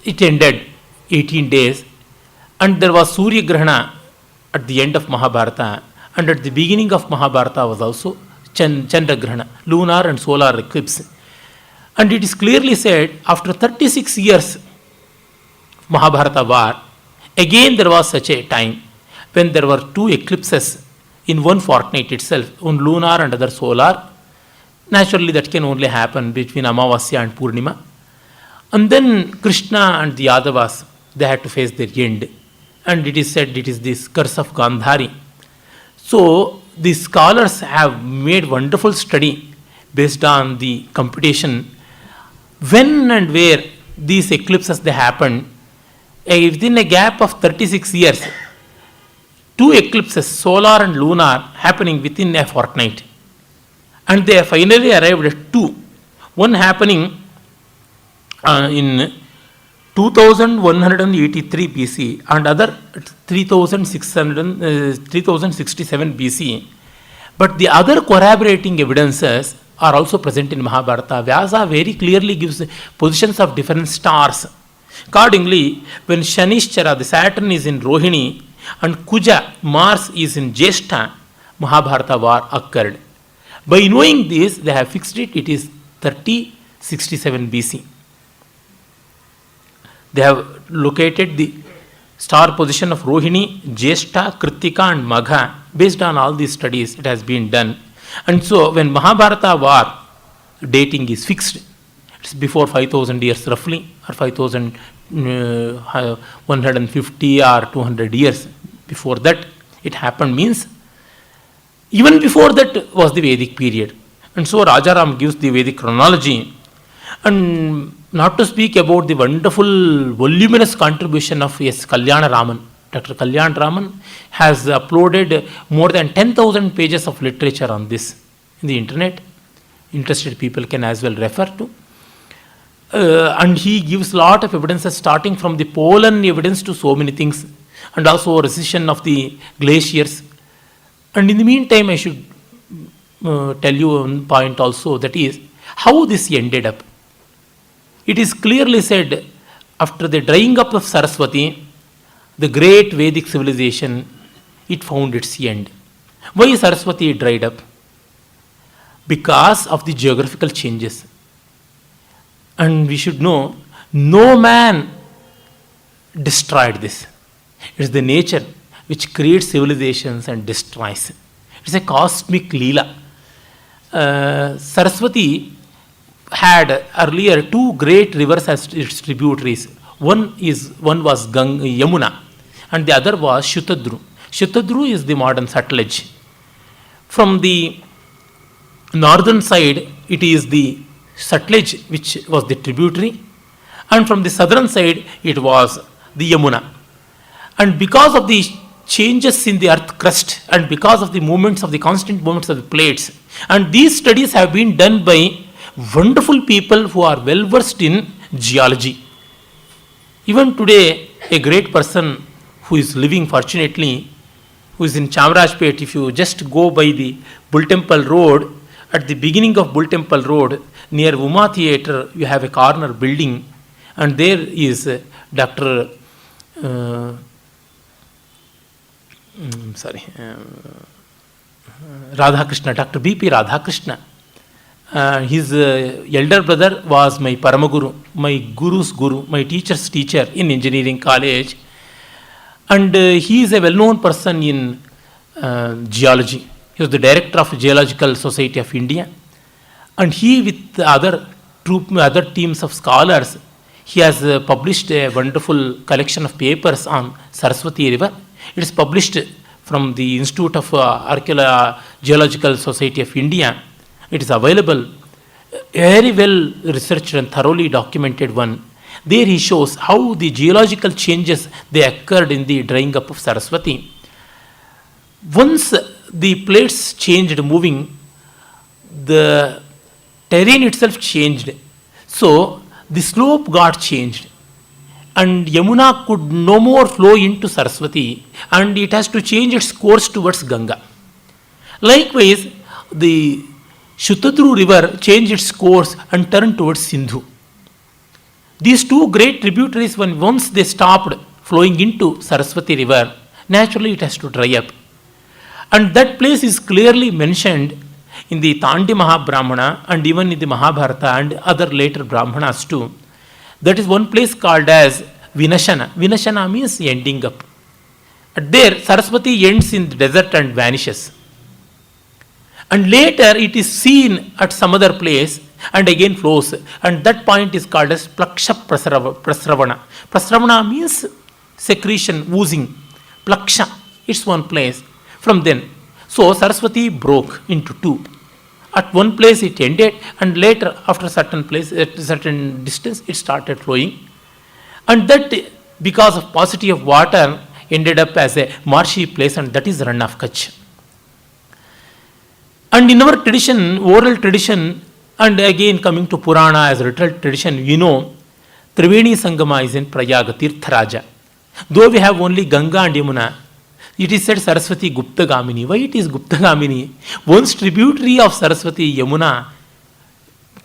it ended 18 days, and there was Surya Grahana at the end of Mahabharata, and at the beginning of Mahabharata was also Chandra Grahana, lunar and solar eclipse. And it is clearly said, after 36 years Mahabharata war, again there was such a time when there were two eclipses in one fortnight itself, one lunar and other solar. Naturally, that can only happen between Amavasya and Purnima. And then Krishna and the Yadavas, they had to face their end. And it is said it is this curse of Gandhari. So, the scholars have made wonderful study based on the computation when and where these eclipses they happened. Within a gap of 36 years, two eclipses, solar and lunar, happening within a fortnight. And they finally arrived at two. One happening in 2183 BC and other 3067 BC. But the other corroborating evidences are also present in Mahabharata. Vyasa very clearly gives positions of different stars. Accordingly, when Shanishchara, the Saturn, is in Rohini and Kuja, Mars, is in Jyeshtha, Mahabharata war occurred. By knowing this, they have fixed it, it is 3067 BC. They have located the star position of Rohini, Jyeshtha, Kritika and Magha. Based on all these studies, it has been done. And so, when Mahabharata war dating is fixed, it's before 5000 years roughly, or 5150 or 200 years before that it happened, means even before that was the Vedic period. And so Rajaram gives the Vedic chronology. And not to speak about the wonderful voluminous contribution of Kalyana Raman. Dr. Kalyana Raman has uploaded more than 10,000 pages of literature on this in the internet. Interested people can as well refer to. And he gives lot of evidences starting from the pollen evidence to so many things, and also recession of the glaciers. And in the meantime, I should tell you one point also, that is how this ended up. It is clearly said, after the drying up of Saraswati, the great Vedic civilization, it found its end. Why Saraswati dried up? Because of the geographical changes. And we should know, no man destroyed this. It is the nature which creates civilizations and destroys. It is a cosmic Leela. Saraswati had earlier two great rivers as its tributaries. One was Yamuna, and the other was Shatadru. Shatadru is the modern Sutlej. From the northern side, it is the Sutlej, which was the tributary, and from the southern side, it was the Yamuna. And because of the changes in the earth crust, and because of the movements of the constant movements of the plates, and these studies have been done by wonderful people who are well versed in geology. Even today, a great person who is living fortunately, who is in Chamarajpet, if you just go by the Bull Temple Road, at the beginning of Bull Temple Road, near Uma Theatre, you have a corner building, and there is Dr. Radhakrishna, Dr. B.P. Radhakrishna. His elder brother was my Paramaguru, my guru's guru, my teacher's teacher in engineering college. And he is a well-known person in geology. He was the director of Geological Society of India. And he, with other teams of scholars, he has published a wonderful collection of papers on Saraswati River. It is published from the Institute of Geological Society of India. It is available, very well researched and thoroughly documented one. There he shows how the geological changes they occurred in the drying up of Saraswati. Once the plates changed moving, the terrain itself changed. So the slope got changed, and Yamuna could no more flow into Saraswati, and it has to change its course towards Ganga. Likewise, the Shatadru river changed its course and turned towards Sindhu. These two great tributaries, when once they stopped flowing into Saraswati river, naturally it has to dry up. And that place is clearly mentioned in the Tandi Mahabrahmana and even in the Mahabharata and other later Brahmanas too. That is one place called as Vinashana. Vinashana means ending up. And there Saraswati ends in the desert and vanishes. And later it is seen at some other place and again flows. And that point is called as Plaksha Prasravana. Prasravana means secretion, oozing. Plaksha, it's one place. From then, so Saraswati broke into two. At one place it ended, and later, after a certain place, at a certain distance, it started flowing. And that, because of paucity of water, ended up as a marshy place, and that is Rann of Kutch. And in our tradition, oral tradition, and again coming to Purana as a literal tradition, we know Triveni Sangama is in Prayaga, Tirtharaja. Though we have only Ganga and Yamuna, it is said Saraswati Gupta Gamini. Why it is Gupta Gamini? Once tributary of Saraswati, Yamuna,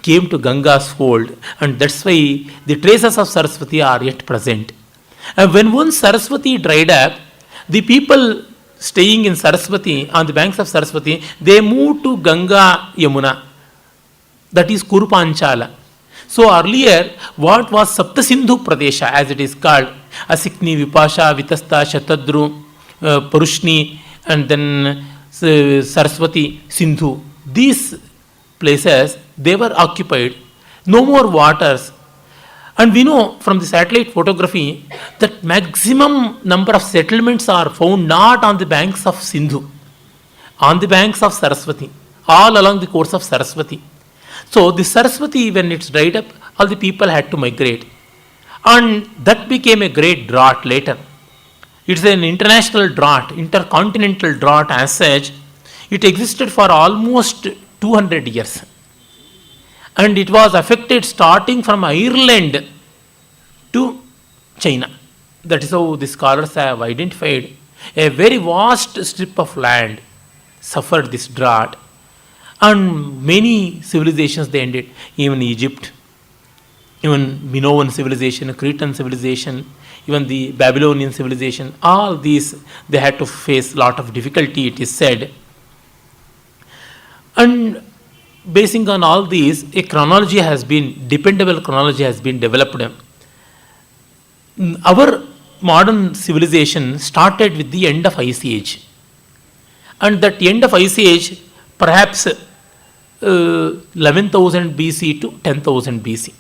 came to Ganga's fold, and that's why the traces of Saraswati are yet present. And when once Saraswati dried up, the people staying in Saraswati, on the banks of Saraswati, they moved to Ganga Yamuna. That is Kurupanchala. So earlier, what was Saptasindhu Pradesha, as it is called, Asikni, Vipasha, Vitasta, Shatadru, Parushni, and then Saraswati, Sindhu. These places, they were occupied. No more waters. And we know from the satellite photography that maximum number of settlements are found not on the banks of Sindhu, on the banks of Saraswati, all along the course of Saraswati. So the Saraswati, when it's dried up, all the people had to migrate. And that became a great drought later. It's an international drought, intercontinental drought as such. It existed for almost 200 years. And it was affected starting from Ireland to China. That is how the scholars have identified a very vast strip of land suffered this drought. And many civilizations they ended, even Egypt, even Minoan civilization, Cretan civilization, even the Babylonian civilization, all these they had to face a lot of difficulty, it is said. And basing on all these, a chronology has been, dependable chronology has been developed. Our modern civilization started with the end of Ice Age. And that end of Ice Age, perhaps 11,000 BC to 10,000 BC.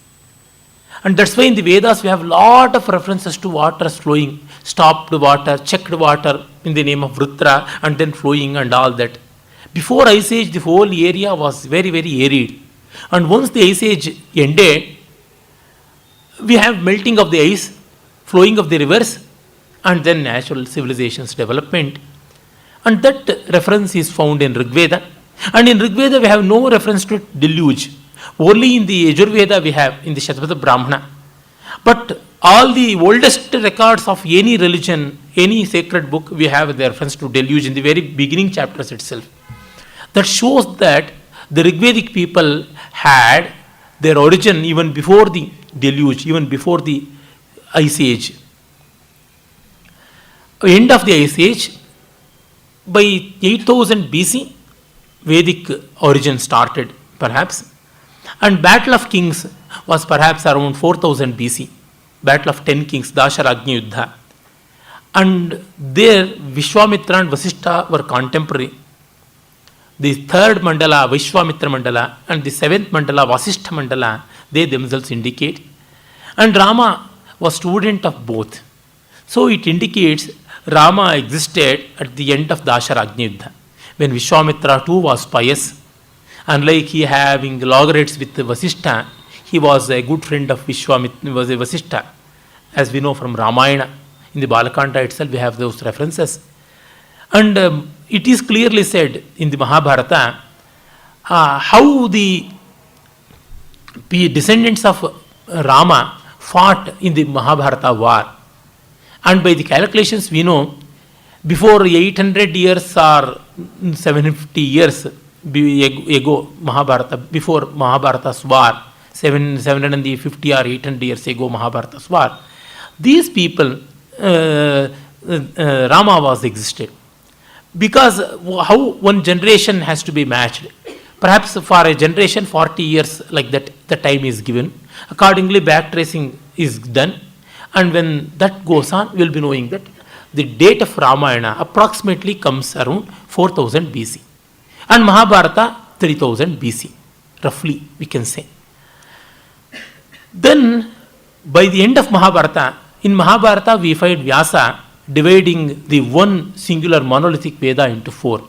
And that's why in the Vedas we have a lot of references to water flowing, stopped water, checked water in the name of Vrutra, and then flowing and all that. Before Ice Age, the whole area was very, very arid. And once the Ice Age ended, we have melting of the ice, flowing of the rivers, and then natural civilization's development. And that reference is found in Rig Veda. And in Rig Veda we have no reference to deluge. Only in the Yajurveda we have, in the Shatapatha Brahmana. But all the oldest records of any religion, any sacred book, we have the reference to deluge in the very beginning chapters itself. That shows that the Rigvedic people had their origin even before the deluge, even before the Ice Age. End of the Ice Age, by 8000 BC, Vedic origin started perhaps. And Battle of Kings was perhaps around 4000 BC. Battle of 10 Kings, Dasharagni Yuddha. And there Vishwamitra and Vasishtha were contemporary. The third mandala, Vishwamitra mandala, and the seventh mandala, Vasishtha mandala, they themselves indicate. And Rama was student of both. So it indicates Rama existed at the end of Dasharagni Yuddha, when Vishwamitra too was pious. Unlike he having logarithms with Vasishtha, he was a good friend of Vishwamitra, was a Vasishtha, as we know from Ramayana. In the Balakanda itself, we have those references. And it is clearly said in the Mahabharata how the descendants of Rama fought in the Mahabharata war. And by the calculations we know, before 800 years or 750 years ago, Mahabharata, before Mahabharata's war, 750 or 800 years ago, Mahabharata's war, these people, Rama was existed. Because how one generation has to be matched. Perhaps for a generation, 40 years like that, the time is given. Accordingly, backtracing is done. And when that goes on, we will be knowing that the date of Ramayana approximately comes around 4000 BC. And Mahabharata, 3000 BC, roughly we can say. Then, by the end of Mahabharata, in Mahabharata we find Vyasa dividing the one singular monolithic Veda into 4.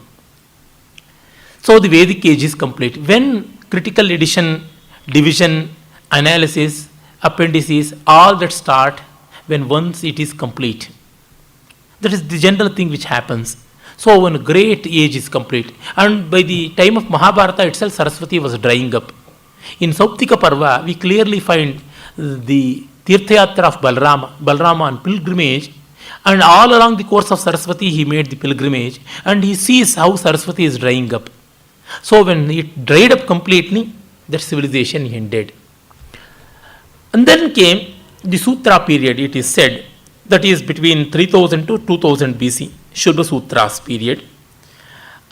So the Vedic age is complete. When critical edition, division, analysis, appendices, all that start when once it is complete. That is the general thing which happens. So when a great age is complete. And by the time of Mahabharata itself, Saraswati was drying up. In Sauptika Parva, we clearly find the Tirthayatra of Balarama on pilgrimage, and all along the course of Saraswati he made the pilgrimage, and he sees how Saraswati is drying up. So when it dried up completely, that civilization ended. And then came the Sutra period, it is said, that is between 3000 to 2000 BC, Shubha Sutras period.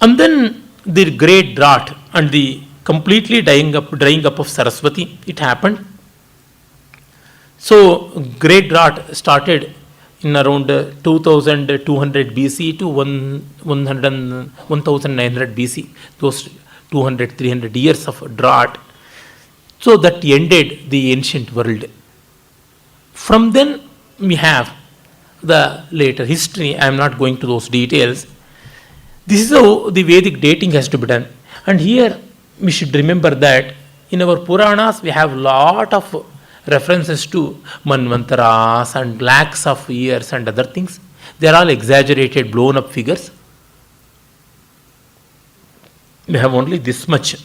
And then the great drought and the completely drying up of Saraswati, it happened. So great drought started in around 2200 BC to 1900 BC, those 200-300 years of drought. So that ended the ancient world. From then we have the later history. I am not going to those details. This is how the Vedic dating has to be done. And here we should remember that in our Puranas we have lot of references to Manvantaras and lakhs of years and other things. They are all exaggerated, blown up figures. We have only this much.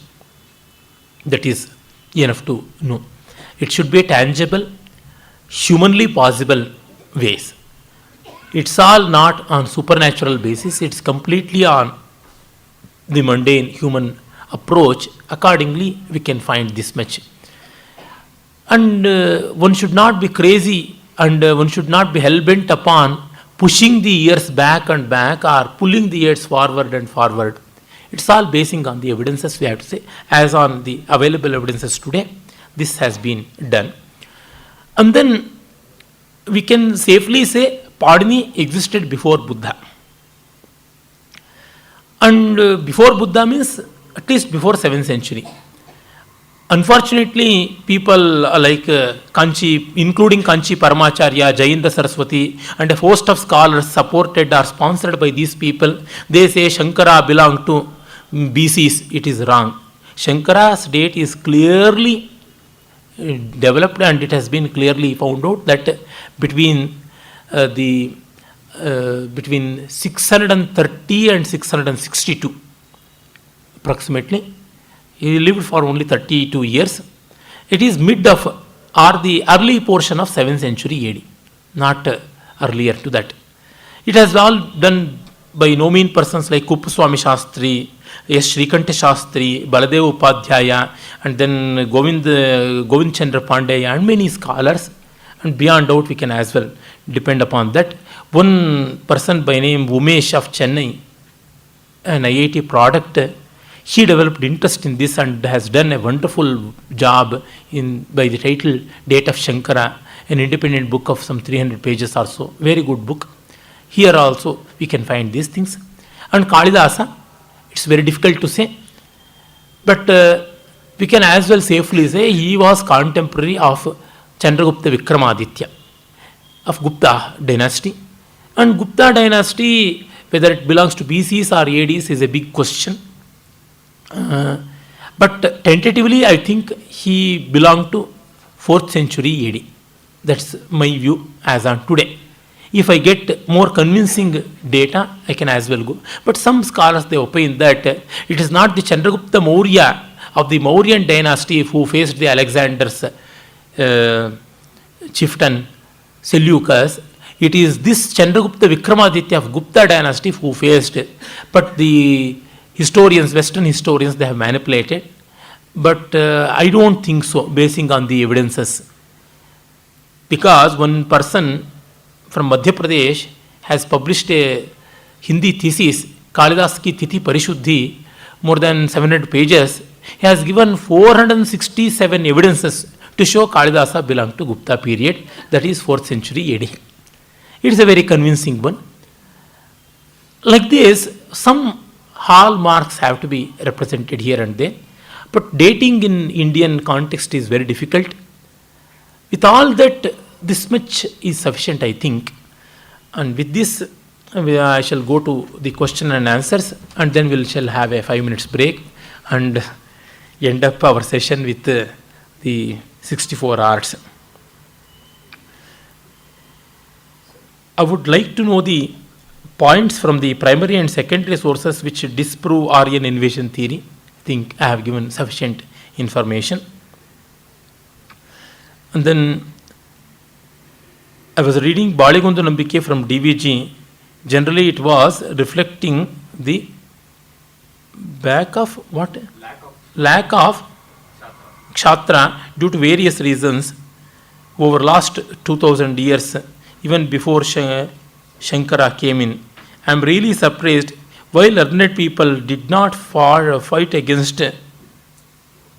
That is enough to know. It should be tangible, humanly possible ways. It's all not on supernatural basis. It's completely on the mundane human approach. Accordingly, we can find this much. And one should not be crazy, and one should not be hell-bent upon pushing the years back and back or pulling the years forward and forward. It's all basing on the evidences, we have to say. As on the available evidences today, this has been done. And then we can safely say Padini existed before Buddha. And before Buddha means at least before 7th century. Unfortunately, people like Kanchi, including Kanchi Paramacharya, Jayendra Saraswati, and a host of scholars supported or sponsored by these people, they say Shankara belonged to BCs. It is wrong. Shankara's date is clearly developed, and it has been clearly found out that between between 630 and 662 approximately. He lived for only 32 years. It is mid of or the early portion of 7th century AD, not earlier to that. It has all done by no mean persons like Kuppaswamy Shastri, S. Shrikanta Shastri, Baladev Upadhyaya, and then Govind Chandra Pandey, and many scholars. And beyond doubt, we can as well depend upon that. One person by name Umesh of Chennai, an IIT product, he developed interest in this and has done a wonderful job by the title Date of Shankara, an independent book of some 300 pages or so. Very good book. Here also we can find these things. And Kalidasa, it's very difficult to say, but we can as well safely say he was contemporary of Chandragupta Vikramaditya of Gupta dynasty. And Gupta dynasty, whether it belongs to BCs or ADs, is a big question. But tentatively, I think he belonged to 4th century AD. That's my view as on today. If I get more convincing data, I can as well go. But some scholars, they opine that it is not the Chandragupta Maurya of the Mauryan dynasty who faced the Alexander's chieftain Seleucus. It is this Chandragupta Vikramaditya of Gupta dynasty who faced. But the historians, Western historians, they have manipulated. But I don't think so, basing on the evidences. Because one person from Madhya Pradesh has published a Hindi thesis, Kalidas ki Tithi Parishuddhi, more than 700 pages. He has given 467 evidences to show Kalidasa belonged to Gupta period, that is 4th century AD. It is a very convincing one. Like this, some hallmarks have to be represented here and there, but dating in Indian context is very difficult. With all that, this much is sufficient, I think. And with this, I shall go to the question and answers, and then we shall have a 5 minutes break and end up our session with the 64 arts. I would like to know the points from the primary and secondary sources which disprove Aryan invasion theory. I think I have given sufficient information. And then I was reading Baligundu Nambike from DVG. Generally, it was reflecting the lack of Kshatra due to various reasons over last 2000 years, even before Shankara came in. I am really surprised why learned people did not fight against AAT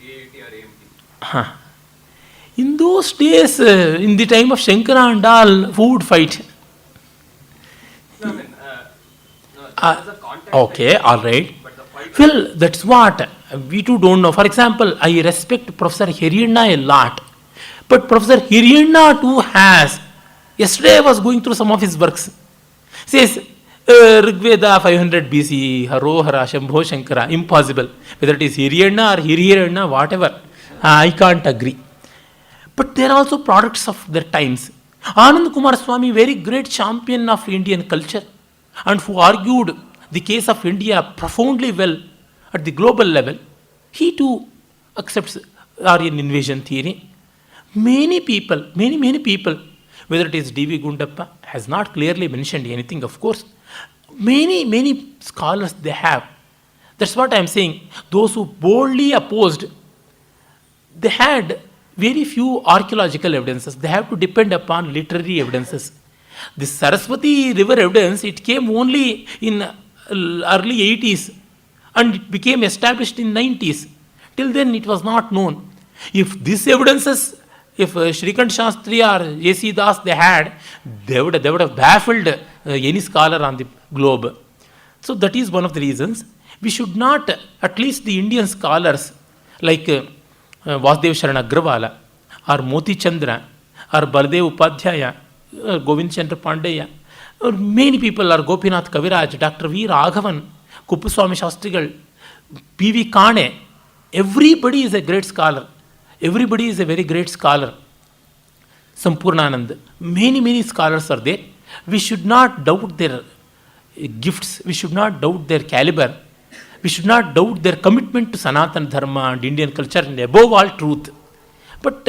or AMT. In those days, in the time of Shankara and all, who would fight? No, I mean, there's a context. Okay, all right. Well, that's what we too don't know. For example, I respect Professor Hiriyana a lot, but Professor Hiriyana too has. Yesterday I was going through some of his works. Says Rigveda 500 BC, Haro Hara Shambho Shankara, impossible. Whether it is Hiriyana or Hiriyana, whatever, I can't agree. But they are also products of their times. Anand Kumar Swami, very great champion of Indian culture, and who argued the case of India profoundly well at the global level, he too accepts Aryan invasion theory. Many people, whether it is D.V. Gundappa, has not clearly mentioned anything, of course. Many scholars they have. That's what I am saying. Those who boldly opposed, they had very few archaeological evidences. They have to depend upon literary evidences. The Saraswati river evidence, it came only in early 80s and it became established in 90s. Till then it was not known. If these evidences, if Shrikant Shastri or A.C. Das they would have baffled any scholar on the globe. So that is one of the reasons. We should not, at least the Indian scholars like Vasudev Sharan Agrawala or Moti Chandra or Baladev Upadhyaya, Govind Chandra Pandeya, or many people are Gopinath Kaviraj, Dr. V. Raghavan, Kuppuswamy Shastrigal, P.V. Kane. Everybody is a great scholar. Everybody is a very great scholar. Sampurnanand. Many scholars are there. We should not doubt their gifts. We should not doubt their caliber. We should not doubt their commitment to Sanatana Dharma and Indian culture and above all truth. But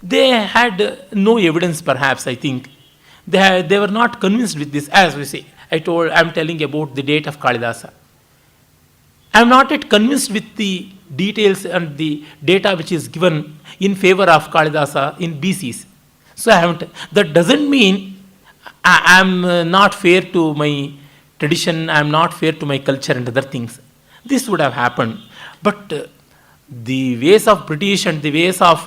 they had no evidence, perhaps, I think. They were not convinced with this. As we say, I am telling about the date of Kalidasa. I am not yet convinced with the details and the data which is given in favor of Kalidasa in BCs. So I haven't. That doesn't mean I am not fair to my tradition, I am not fair to my culture and other things. This would have happened. But the ways of British and the ways of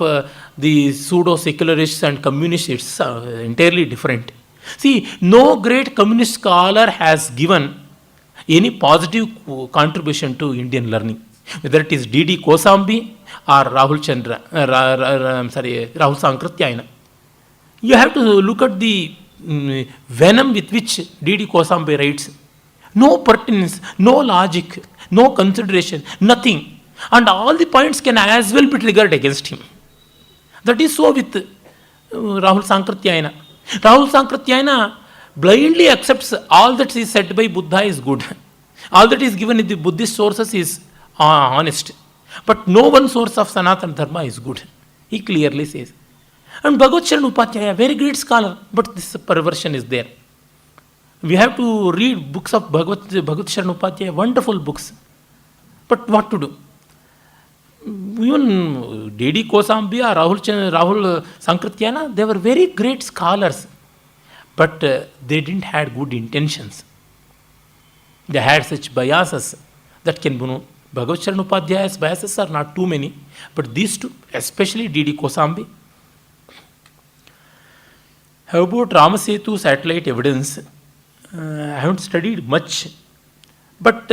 the pseudo-secularists and communists, it's entirely different. See, no great communist scholar has given any positive contribution to Indian learning, whether it is D.D. Kosambi or Rahul Sankrityayana. You have to look at the venom with which D.D. Kosambi writes. No pertinence, no logic, no consideration, nothing. And all the points can as well be triggered against him. That is so with Rahul Sankrityayana. Rahul Sankrityayana blindly accepts all that is said by Buddha is good. All that is given in the Buddhist sources is honest. But no one source of Sanatana Dharma is good. He clearly says. And Bhagavad Sharan Upadhyaya, very great scholar, but this perversion is there. We have to read books of Bhagavad Sharan Upadhyaya, wonderful books. But what to do? Even D.D. Kosambi or Rahul Sankratyana, they were very great scholars, but they didn't had good intentions. They had such biases that can be known. Bhagavat Charan Upadhyaya's biases are not too many, but these two, especially D.D. Kosambi. How about Ramasetu satellite evidence? I haven't studied much, but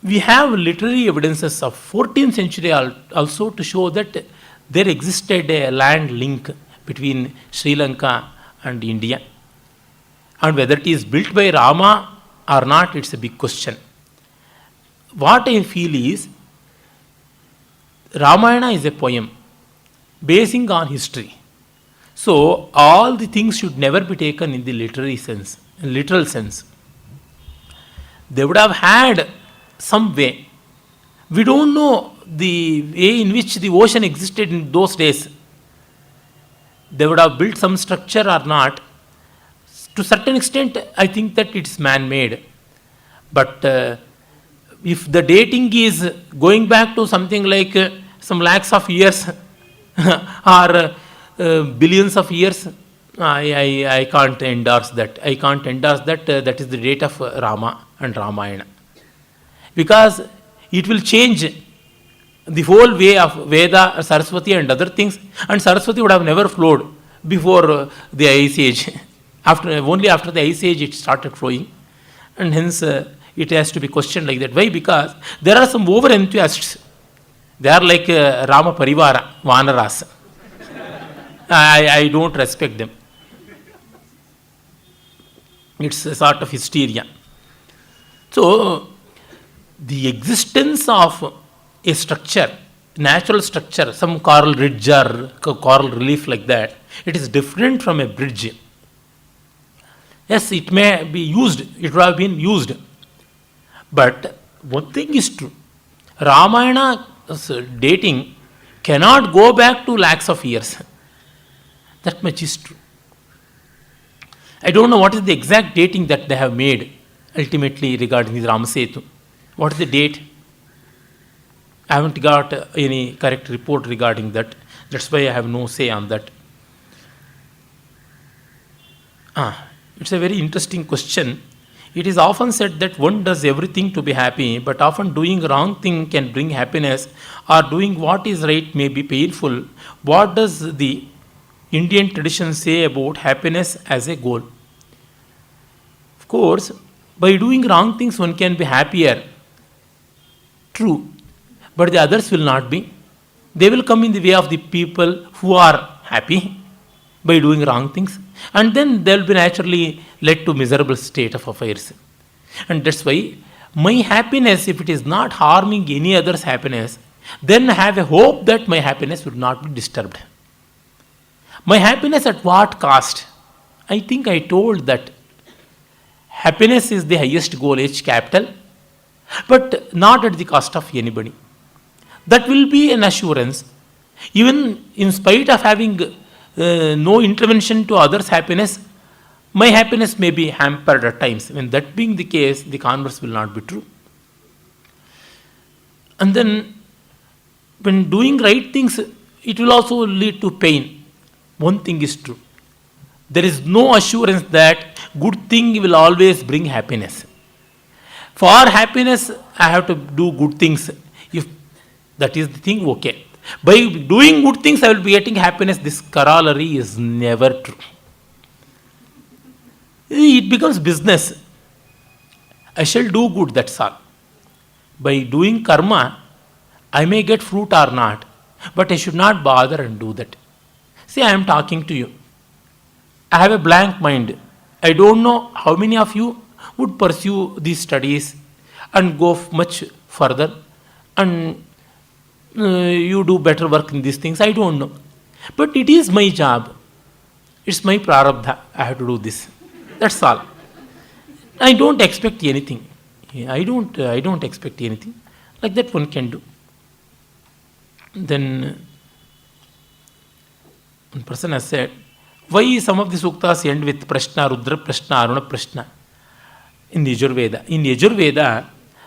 we have literary evidences of 14th century also to show that there existed a land link between Sri Lanka and India. And whether it is built by Rama or not, it's a big question. What I feel is, Ramayana is a poem basing on history. So, all the things should never be taken in the literary sense, literal sense. They would have had some way. We don't know the way in which the ocean existed in those days. They would have built some structure or not. To a certain extent, I think that it's man-made. But if the dating is going back to something like some lakhs of years or billions of years, I can't endorse that. I can't endorse that. That is the date of Rama and Ramayana. Because it will change the whole way of Veda, Saraswati and other things. And Saraswati would have never flowed before the Ice Age. Only after the Ice Age it started flowing. And hence it has to be questioned like that. Why? Because there are some over-enthusiasts. They are like Rama Parivara, Vanaras. I don't respect them. It's a sort of hysteria. So, the existence of a structure, natural structure, some coral ridge or coral relief like that, it is different from a bridge. Yes, it may be used, it would have been used. But one thing is true, Ramayana's dating cannot go back to lakhs of years. That much is true. I don't know what is the exact dating that they have made ultimately regarding the Ramasetu. What is the date? I haven't got any correct report regarding that. That's why I have no say on that. It's a very interesting question. It is often said that one does everything to be happy, but often doing wrong thing can bring happiness, or doing what is right may be painful. What does the Indian tradition say about happiness as a goal? Of course, by doing wrong things one can be happier. True. But the others will not be. They will come in the way of the people who are happy by doing wrong things. And then they will be naturally led to miserable state of affairs. And that's why my happiness, if it is not harming any other's happiness, then I have a hope that my happiness will not be disturbed. My happiness at what cost? I think I told that happiness is the highest goal, H capital, but not at the cost of anybody. That will be an assurance. Even in spite of having no intervention to others' happiness, my happiness may be hampered at times. When that being the case, the converse will not be true. And then, when doing right things, it will also lead to pain. One thing is true. There is no assurance that good thing will always bring happiness. For happiness, I have to do good things. If that is the thing, okay. By doing good things, I will be getting happiness. This corollary is never true. It becomes business. I shall do good, that's all. By doing karma, I may get fruit or not, but I should not bother and do that. See, I am talking to you. I have a blank mind. I don't know how many of you would pursue these studies and go much further and you do better work in these things. I don't know. But it is my job. It's my prarabdha. I have to do this. That's all. I don't expect anything. I don't expect anything. Like that one can do. Then one person has said, why some of the suktas end with prashna, rudra prashna, aruna prashna in the Yajurveda? In Yajurveda,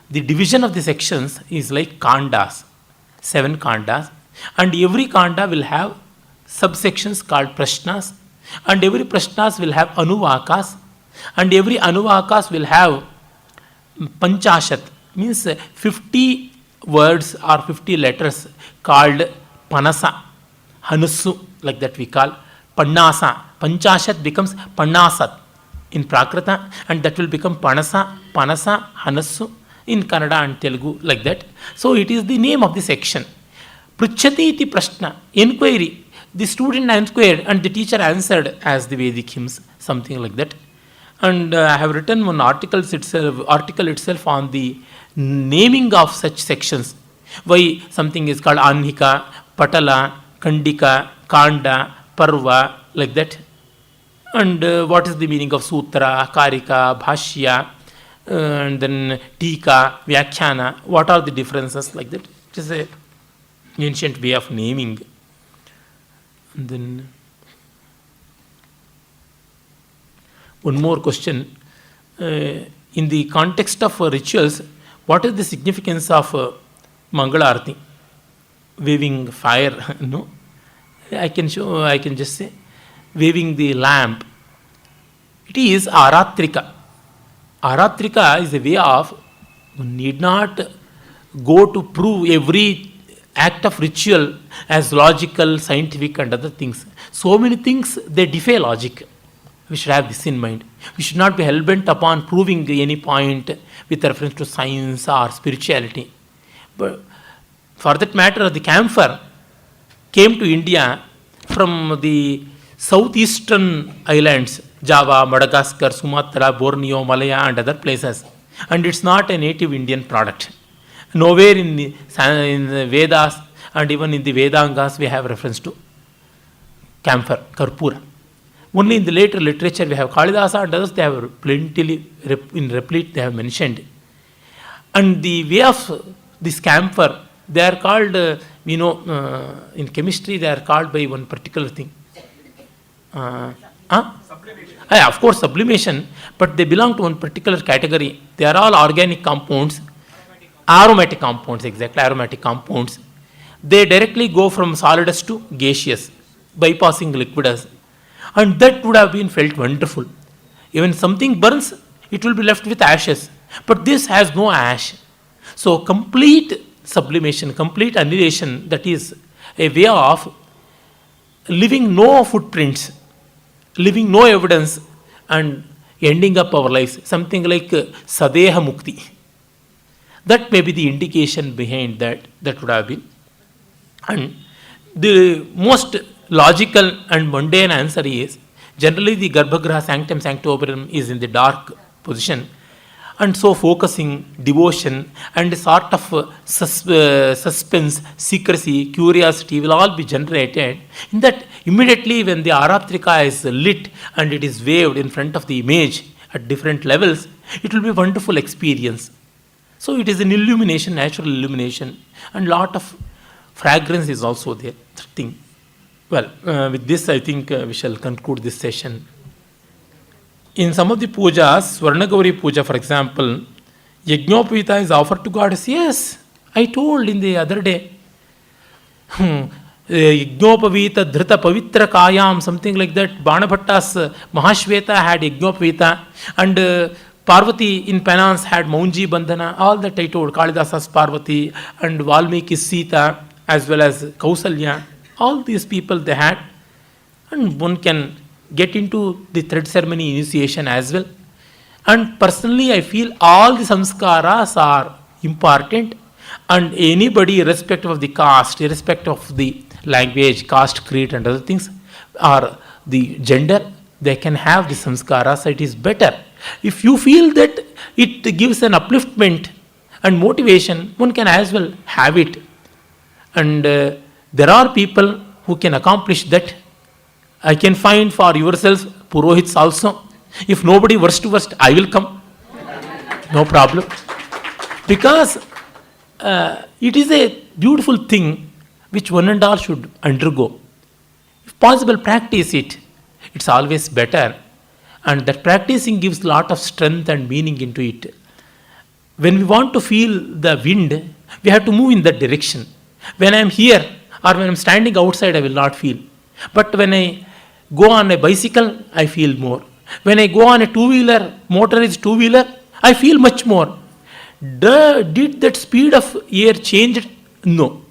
the division of the sections is like kandas. 7 kandas, and every kanda will have subsections called prashnas, and every prashnas will have anuvakas, and every anuvakas will have panchashat, means 50 words or 50 letters called panasa, hanussu, like that we call pannasa. Panchashat becomes pannasat in Prakrita, and that will become panasa, panasa, hanussu in Kannada and Telugu, like that. So it is the name of the section. Pruchati iti prashna, inquiry. The student inquired and the teacher answered as the Vedic hymns, something like that. And I have written one article itself on the naming of such sections. Why something is called Anhika, Patala, Kandika, Kanda, Parva, like that. And what is the meaning of Sutra, Karika, Bhashya, and then Tika, Vyakhyana, what are the differences, like that. It is an ancient way of naming. And then one more question. In the context of rituals, what is the significance of Mangala Arati? Waving fire, no? I can just say, waving the lamp. It is Aratrika. Aratrika is a way of, you need not go to prove every act of ritual as logical, scientific and other things. So many things, they defy logic. We should have this in mind. We should not be hell-bent upon proving any point with reference to science or spirituality. But for that matter, the camphor came to India from the southeastern islands, Java, Madagascar, Sumatra, Borneo, Malaya and other places. And it's not a native Indian product. Nowhere in the Vedas and even in the Vedangas we have reference to camphor, Karpura. Only in the later literature we have Kalidasa and others, they have plentifully in replete they have mentioned. And the way of this camphor, they are called, in chemistry they are called by one particular thing. Of course, sublimation, but they belong to one particular category. They are all organic compounds, aromatic compounds, exactly, aromatic compounds. They directly go from solidus to gaseous, bypassing liquidus. And that would have been felt wonderful. Even something burns, it will be left with ashes. But this has no ash. So complete sublimation, complete annihilation, that is a way of leaving no footprints, leaving no evidence and ending up our lives. Something like Sadeha Mukti. That may be the indication behind that would have been. And the most logical and mundane answer is, generally the Garbhagraha Sanctum Sanctorum is in the dark position, and so focusing, devotion and a sort of suspense, secrecy, curiosity will all be generated. In that, immediately when the Aratrika is lit and it is waved in front of the image at different levels, it will be a wonderful experience. So it is an illumination, natural illumination, and lot of fragrance is also there. Thing. Well, with this I think we shall conclude this session. In some of the pujas, Swarnagauri puja for example, Yajnopavita is offered to goddess. Yes, I told in the other day. Yajnopavita Dhrita Pavitra Kayam, something like that. Banabhatta's Mahashweta had Yajnopavita, and Parvati in Penance had Maunji Bandhana. All that I told. Kalidasa's Parvati and Valmiki's Sita as well as Kausalya. All these people they had, and one can get into the thread ceremony initiation as well. And personally I feel all the samskaras are important, and anybody irrespective of the caste, irrespective of the language, caste, creed and other things, or the gender, they can have the samskaras. It is better. If you feel that it gives an upliftment and motivation, one can as well have it. And there are people who can accomplish that. I can find for yourself Purohits also. If nobody worst to worst, I will come. No problem. Because it is a beautiful thing which one and all should undergo. If possible, practice it. It's always better. And that practicing gives a lot of strength and meaning into it. When we want to feel the wind, we have to move in that direction. When I am here or when I am standing outside, I will not feel. But when I go on a bicycle, I feel more. When I go on a two-wheeler, motorized two-wheeler, I feel much more. Did that speed of air change? No.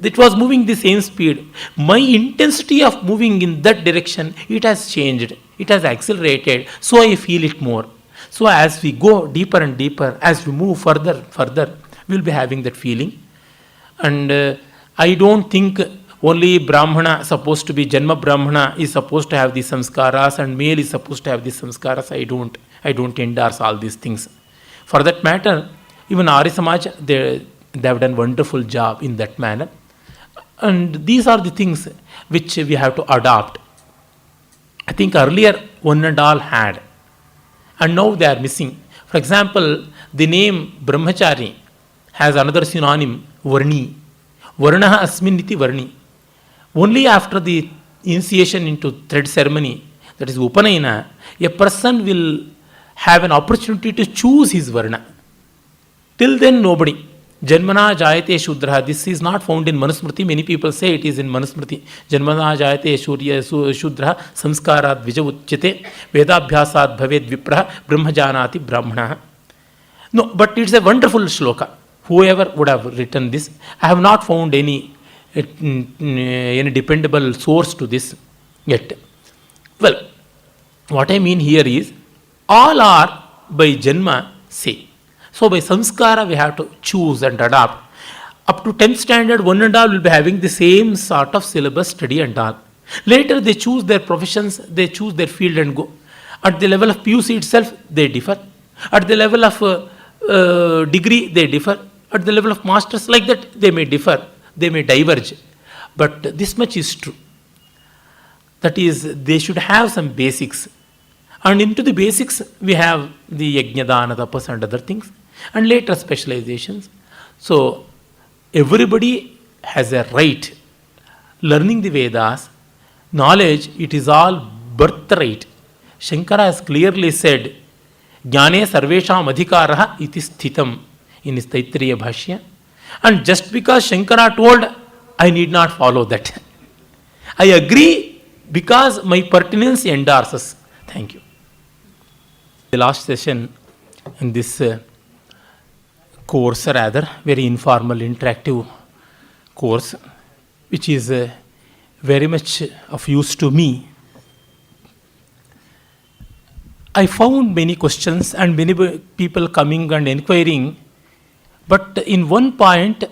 It was moving the same speed. My intensity of moving in that direction, it has changed. It has accelerated. So I feel it more. So as we go deeper and deeper, as we move further, we will be having that feeling. And I don't think only Brahmana supposed to be Janma Brahmana is supposed to have these samskaras and male is supposed to have these samskaras. I don't endorse all these things. For that matter, even Arya Samaj, they have done wonderful job in that manner. And these are the things which we have to adopt. I think earlier one and all had, and now they are missing. For example, the name Brahmachari has another synonym, Varni. Varnaha asmin iti Varni. Only after the initiation into thread ceremony, that is Upanayana, a person will have an opportunity to choose his Varna. Till then, nobody. Janmana jayate shudra. This is not found in Manusmriti. Many people say it is in Manusmriti. Janmana jayate shudra samskara dvija uchyate vedabhyasad bhaved vipraha brahmajanati brahmana. No, but it's a wonderful shloka. Whoever would have written this, I have not found any dependable source to this yet. Well, what I mean here is, all are by janma same. So by samskara we have to choose and adopt. Up to 10th standard, one and all will be having the same sort of syllabus, study and all. Later they choose their professions, they choose their field and go. At the level of PUC itself, they differ. At the level of degree, they differ. At the level of masters, like that, they may differ, they may diverge. But this much is true. That is, they should have some basics. And into the basics, we have the yajnadana, tapas and other things. And later specializations. So, everybody has a right. Learning the Vedas, knowledge, it is all birthright. Shankara has clearly said, Jnane sarvesham adhikaraha iti sthitam in his Taittiriya Bhashya. And just because Shankara told, I need not follow that. I agree because my pertinence endorses. Thank you. The last session in this course, rather, very informal, interactive course, which is very much of use to me. I found many questions and many people coming and inquiring, but in one point,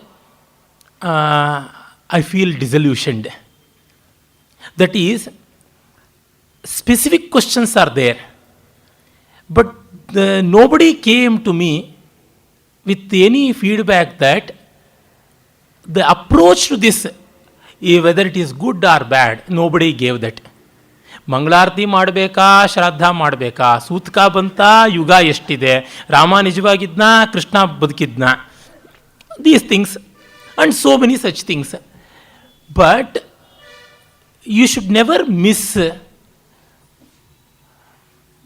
I feel disillusioned. That is, specific questions are there, but nobody came to me with any feedback that the approach to this, whether it is good or bad, nobody gave that. ಮಂಗಳಾರತಿ ಮಾಡಬೇಕಾ, ಶ್ರಾದ್ದ ಮಾಡಬೇಕಾ, ಸೂತಕ ಬಂತ, ಯುಗ ಎಷ್ಟಿದೆ, ರಾಮ ನಿಜವಾಗಿದ್ನ, ಕೃಷ್ಣ ಬದುಕಿದ್ನ, these things and so many such things. But you should never miss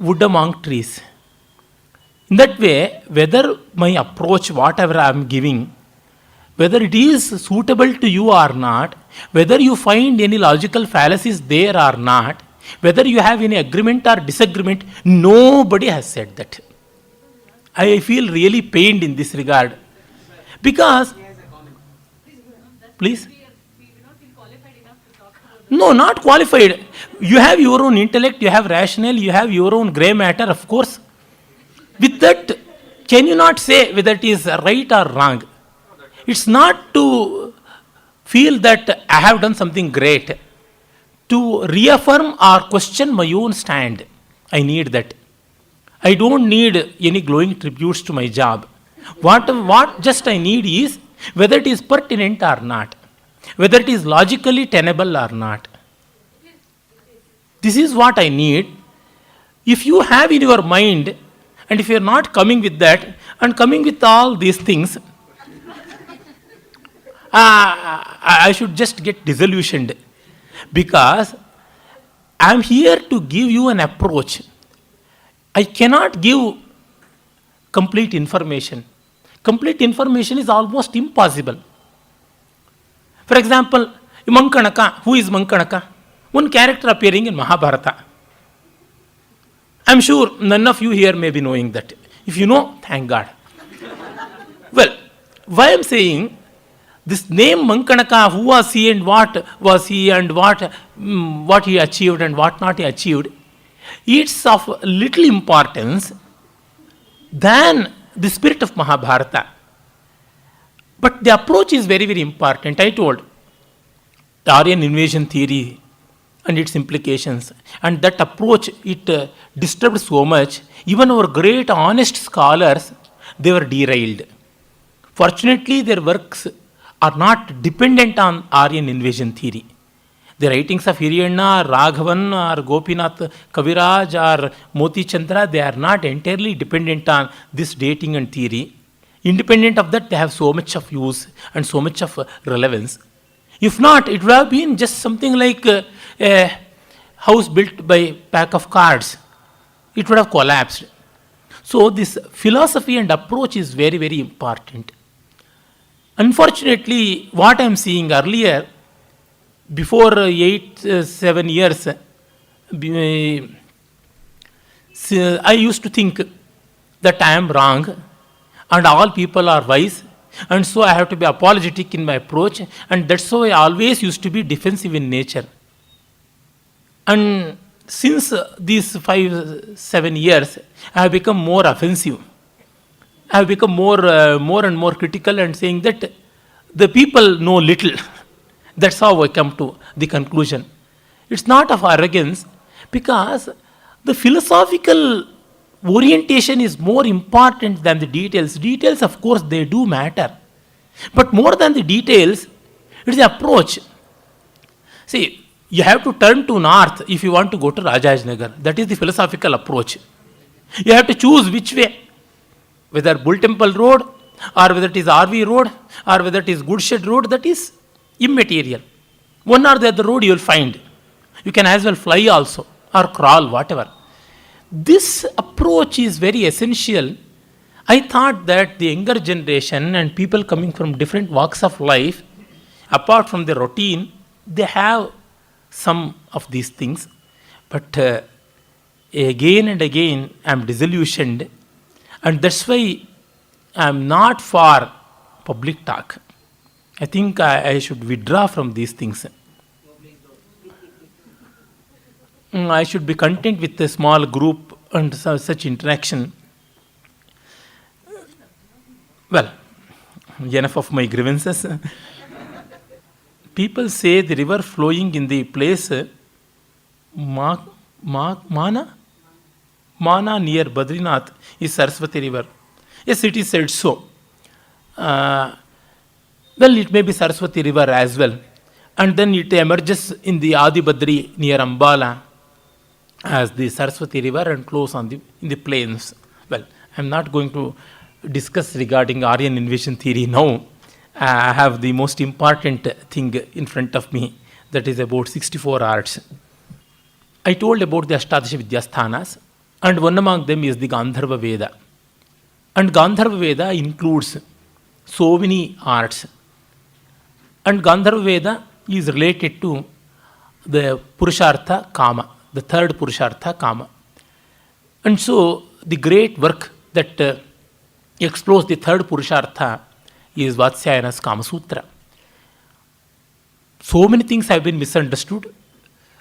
wood among trees. In that way, whether my approach, whatever I am giving, whether it is suitable to you or not, whether you find any logical fallacies there or not, whether you have any agreement or disagreement, nobody has said that. I feel really pained in this regard. Because, please? No, not qualified. You have your own intellect, you have rationale, you have your own grey matter, of course. With that, can you not say whether it is right or wrong? It's not to feel that I have done something great. To reaffirm or question my own stand. I need that. I don't need any glowing tributes to my job. What just I need is whether it is pertinent or not. Whether it is logically tenable or not. This is what I need. If you have in your mind, and if you are not coming with that, and coming with all these things, I should just get disillusioned. Because I am here to give you an approach. I cannot give complete information. Complete information is almost impossible. For example, Mankanaka. Who is Mankanaka? One character appearing in Mahabharata. I am sure none of you here may be knowing that. If you know, thank God. Well, why I am saying this name Mankanaka, who was he and what was he and what he achieved and what not he achieved, it's of little importance than the spirit of Mahabharata. But the approach is very, very important. I told the Aryan invasion theory and its implications, and that approach, it disturbed so much. Even our great honest scholars, they were derailed. Fortunately, their works are not dependent on Aryan invasion theory. The writings of Hiriyanna, or Raghavan, or Gopinath Kaviraj, or Moti Chandra, they are not entirely dependent on this dating and theory. Independent of that, they have so much of use and so much of relevance. If not, it would have been just something like a house built by pack of cards. It would have collapsed. So this philosophy and approach is very, very important. Unfortunately, what I am seeing earlier, before 7 years, I used to think that I am wrong and all people are wise, and so I have to be apologetic in my approach, and that's why I always used to be defensive in nature. And since these 5-7 years, I have become more offensive. I have become more and more critical and saying that the people know little. That's how I come to the conclusion. It's not of arrogance, because the philosophical orientation is more important than the details. Details, of course, they do matter. But more than the details, it's the approach. See, you have to turn to north if you want to go to Rajajnagar. That is the philosophical approach. You have to choose which way, whether Bull Temple Road, or whether it is RV Road, or whether it is Goodshed Road. That is immaterial. One or the other road you will find. You can as well fly also, or crawl, whatever. This approach is very essential. I thought that the younger generation and people coming from different walks of life, apart from the routine, they have some of these things. But again and again, I am disillusioned, and that's why I am not for public talk. I think I should withdraw from these things. I should be content with a small group and such interaction. Well, enough of my grievances. People say the river flowing in the place Mana near Badrinath is Saraswati river. Yes, it is said so. Well, it may be Saraswati river as well. And then it emerges in the Adi Badri near Ambala as the Saraswati river and flows in the plains. Well, I am not going to discuss regarding Aryan invasion theory now. I have the most important thing in front of me, that is about 64 arts. I told about the Ashtadasha Vidyasthanas, and one among them is the Gandharva Veda. And Gandharva Veda includes so many arts. And Gandharva Veda is related to the Purushartha Kama, the third Purushartha Kama. And so the great work that explores the third Purushartha is Vatsyayana's Kama Sutra. So many things have been misunderstood,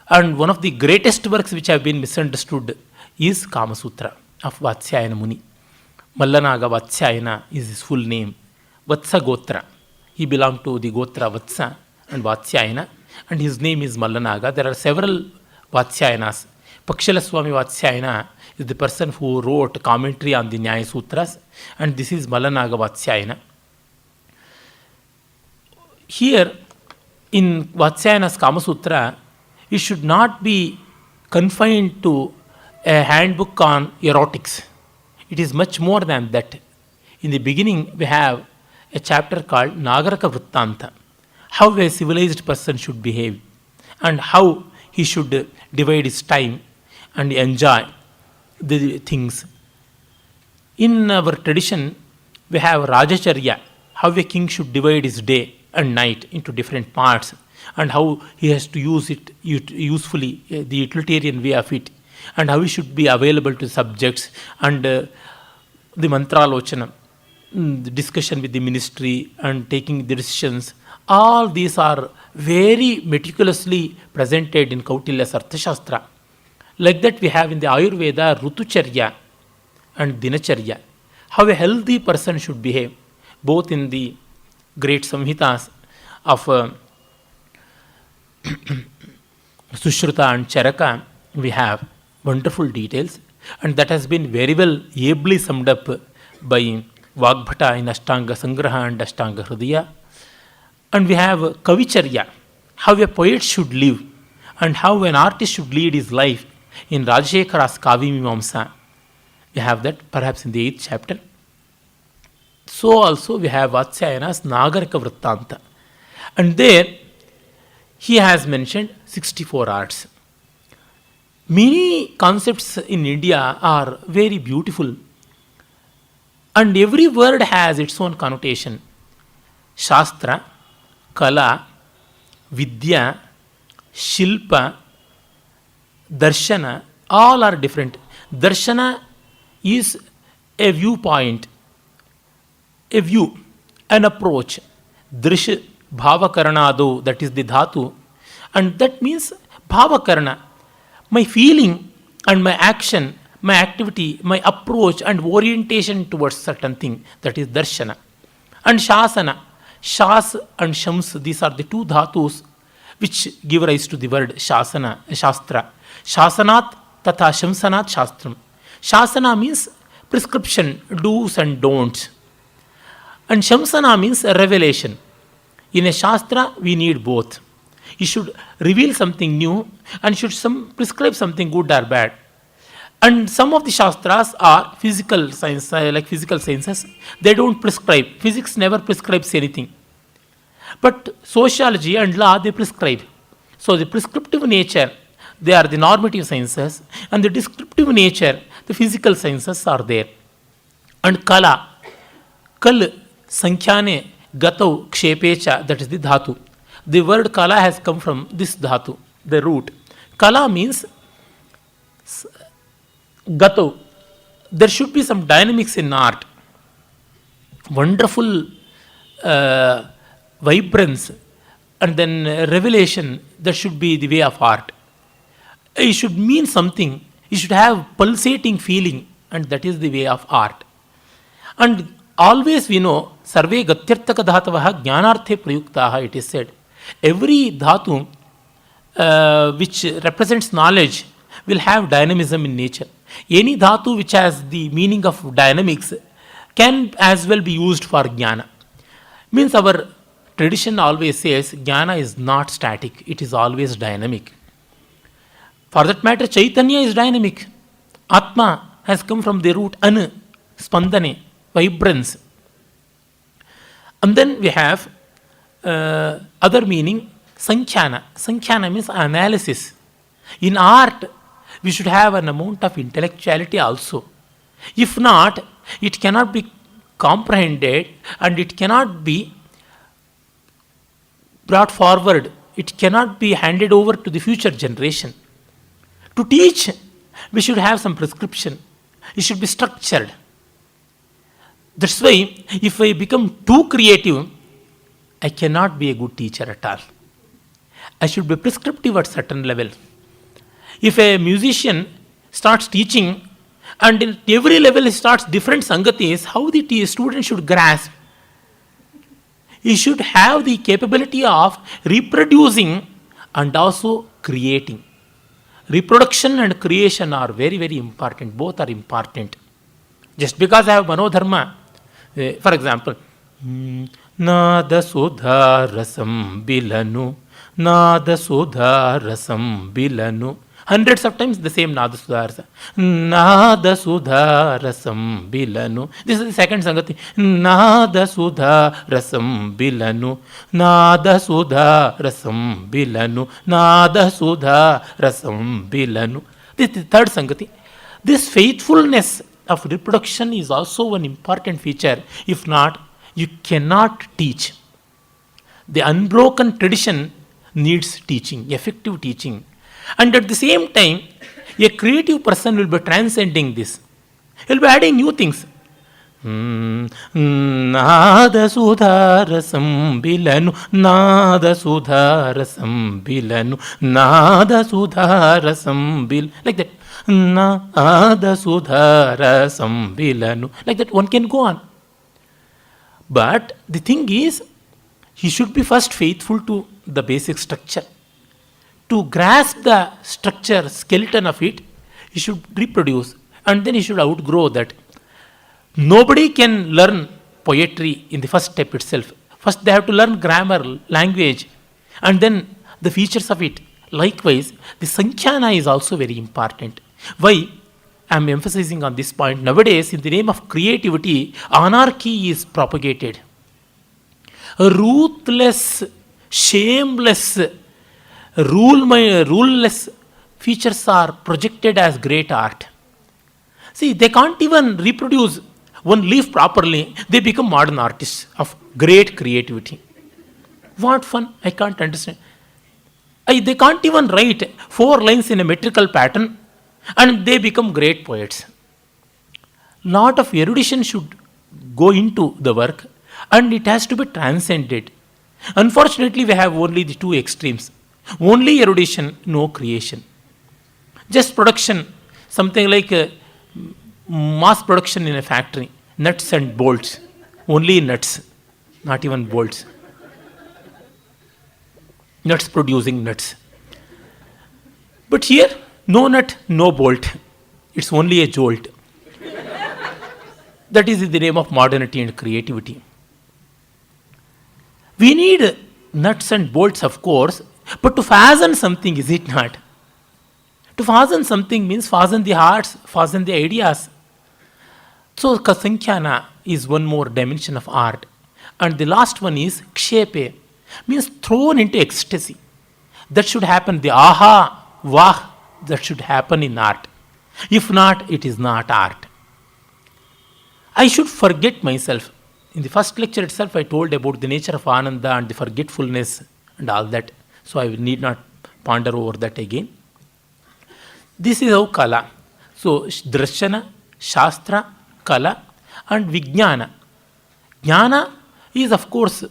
and one of the greatest works which have been misunderstood is Kama Sutra of Vatsyayana Muni. Mallanaga Vatsyayana is his full name. Vatsa Gotra. He belonged to the Gotra Vatsa and Vatsyayana, and his name is Mallanaga. There are several Vatsyayanas. Pakshala Swami Vatsyayana is the person who wrote commentary on the Nyaya Sutras, and this is Mallanaga Vatsyayana. Here, in Vatsyayana's Kama Sutra, it should not be confined to a handbook on erotics. It is much more than that. In the beginning, we have a chapter called Nagaraka Vrittanta, how a civilized person should behave and how he should divide his time and enjoy the things. In our tradition, we have Rajacharya, how a king should divide his day and night into different parts, and how he has to use it usefully, the utilitarian way of it, and how he should be available to subjects, and the mantralochana, the discussion with the ministry and taking the decisions. All these are very meticulously presented in Kautilya's Arthashastra. Like that we have in the Ayurveda Rutucharya and Dinacharya, how a healthy person should behave, both in the great Samhitas of Sushruta and Charaka. We have wonderful details, and that has been very well ably summed up by Vagbhata in Ashtanga Sangraha and Ashtanga Hridaya. And we have Kavicharya, how a poet should live and how an artist should lead his life in Rajashekara's Kavimimamsa. We have that perhaps in the 8th chapter. So also we have Vatsyayana's Nagarika Vrittanta. And there he has mentioned 64 arts. Many concepts in India are very beautiful, and every word has its own connotation. Shastra, Kala, Vidya, Shilpa, Darshana, all are different. Darshana is a viewpoint, a view, an approach. Drish, Bhavakarnado, that is the dhatu, and that means Bhavakarna, my feeling and my action, my activity, my approach and orientation towards certain thing, that is Darshana. And Shasana, Shas and Shams, these are the two dhatus which give rise to the word Shasana, Shastra. Shasanat tatha Shamsanat Shastram. Shasana means prescription, do's and don'ts. And Shamsana means revelation. In a Shastra, we need both. He should reveal something new and should prescribe something good or bad. And some of the Shastras are physical science, like physical sciences. They don't prescribe. Physics never prescribes anything. But sociology and law, they prescribe. So the prescriptive nature, they are the normative sciences, and the descriptive nature, the physical sciences are there. And Kala, Kal, Sankhyaane, Gatau, Kshepecha, that is the dhatu. The word Kala has come from this dhatu, the root. Kala means Gatau. There should be some dynamics in art. Wonderful vibrance and then revelation, that should be the way of art. It should mean something. It should have pulsating feeling, and that is the way of art. And always we know, Sarve Gatyartaka Dhatavaha Jnanarthe Prayuktaha, it is said. Every dhatu which represents knowledge will have dynamism in nature. Any dhatu which has the meaning of dynamics can as well be used for jnana. Means our tradition always says jnana is not static, it is always dynamic. For that matter, Chaitanya is dynamic. Atma has come from the root An, Spandane, vibrance. And then we have other meaning, Sankhyana. Sankhyana means analysis. In art, we should have an amount of intellectuality also. If not, it cannot be comprehended and it cannot be brought forward. It cannot be handed over to the future generation. To teach, we should have some prescription. It should be structured. That's why if I become too creative, I cannot be a good teacher at all. I should be prescriptive at certain level. If a musician starts teaching and at every level he starts different sangatis, how the student should grasp? He should have the capability of reproducing and also creating. Reproduction and creation are very, very important. Both are important. Just because I have manodharma, for example, Nada Sudha Rasam Bilanu, Nada Sudha Rasam Bilanu. Hundreds of times the same Nada Sudha Rasa. Nada Sudha Rasam Bilanu. This is the second Sangati. Nada Sudha Rasam Bilanu. Nada Sudha Rasam Bilanu. Nada Sudha Rasam Bilanu. This is the third Sangati. This faithfulness of reproduction is also one important feature. If not, you cannot teach. The unbroken tradition needs teaching, effective teaching. And at the same time, a creative person will be transcending this. He will be adding new things. నాదసుధారసం బిలను నాదసుధారసం బిలను నాదసుధారసం బిల్ like that. నాదసుధారసం బిలను like that. One can go on. But the thing is, he should be first faithful to the basic structure. To grasp the structure, skeleton of it, he should reproduce, and then he should outgrow that. Nobody can learn poetry in the first step itself. First, they have to learn grammar, language, and then the features of it. Likewise, the Sankhyanā is also very important. Why? I am emphasizing on this point. Nowadays, in the name of creativity, anarchy is propagated. Ruthless, shameless, ruleless features are projected as great art. See, they can't even reproduce one leaf properly. They become modern artists of great creativity. What fun! I can't understand. They can't even write 4 lines in a metrical pattern, and they become great poets. Lot of erudition should go into the work, and it has to be transcended. Unfortunately, we have only the 2 extremes. Only erudition, no creation. Just production, something like mass production in a factory, nuts and bolts, only nuts, not even bolts. Nuts producing nuts. But here, no nut, no bolt. It's only a jolt. That is in the name of modernity and creativity. We need nuts and bolts, of course, but to fasten something, is it not? To fasten something means fasten the hearts, fasten the ideas. So, Sankhyanā is one more dimension of art. And the last one is Kshepe, means thrown into ecstasy. That should happen, the aha, vah, that should happen in art. If not, it is not art. I should forget myself. In the first lecture itself, I told about the nature of Ananda and the forgetfulness and all that. So, I need not ponder over that again. This is how Kala. So, Drashana, Shastra, Kala and Vijnana. Jnana is, of course,